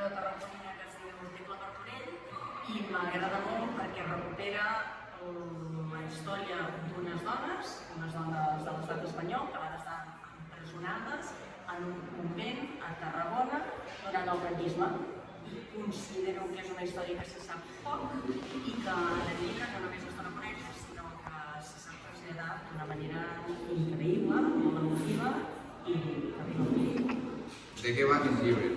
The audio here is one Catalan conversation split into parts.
de Tarragona que es diu Tecla Martorell i m'agrada molt perquè recupera la història d'unes dones de l'estat espanyol que van estar empresonades en un convent a Tarragona durant el franquisme. I considero que és una història que se sap poc i que en el llibre no només es dona a conèixer, sinó que se sap traslladar d'una manera increïble, molt emotiva i terrible. De què va aquest llibre?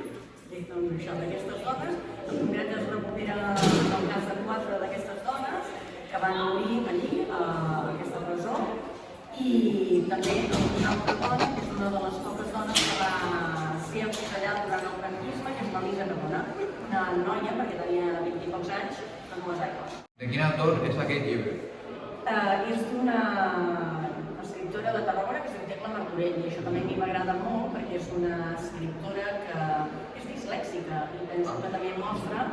Doncs això, d'aquestes dones, en concret es recupera el cas de 4 d'aquestes dones que van morir allí, a aquesta presó, i també una altra dona, que és una de les poques dones que va ser afusellada durant el franquisme, que és l'Elisa Narbona, una noia, perquè tenia 20 i pocs anys, de dues aigües. De quin autor és aquest llibre? És d'una escriptora de Tarragona que es diu Tecla Martorell, i això també a mi m'agrada molt perquè és una escriptora que és dislèxica i penso que també mostra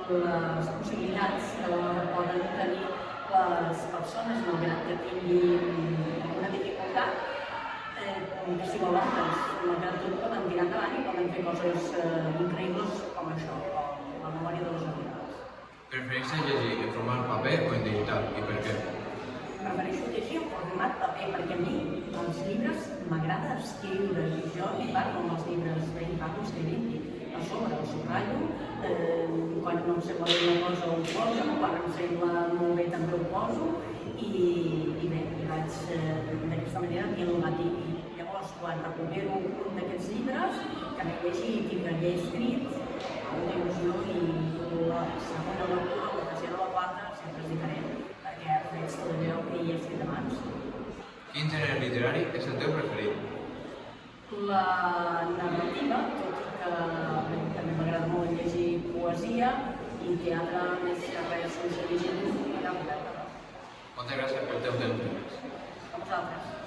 les possibilitats que poden tenir les persones, malgrat que tinguin una dificultat, que si volen, malgrat tot, poden tirar endavant i poden fer coses increïbles com això, com la memòria de les oblidades. Prefereixes llegir en format paper o en digital i per què? Prefereixo llegir en format paper perquè a mi els llibres m'agrada escriure i jo hi parlo amb els llibres, hi parlo escrivint-hi a sobre, el subratllo, quan no em sembla bé una cosa ho poso, quan em sembla molt bé també ho poso i bé, i vaig d'aquesta manera dialogat i llavors quan recupero un d'aquests llibres que m'he llegit i que he escrit una il·lusió i la segona lectura o la tercera o la quarta sempre és diferent perquè veig tot allò que hi he escrit abans. Quin gènere literari és el teu preferit? La narrativa, tot i que també m'agrada molt llegir poesia i teatre més que res sense llegir-ho, m'agrada molt. Moltes gràcies pel teu temps. A vosaltres.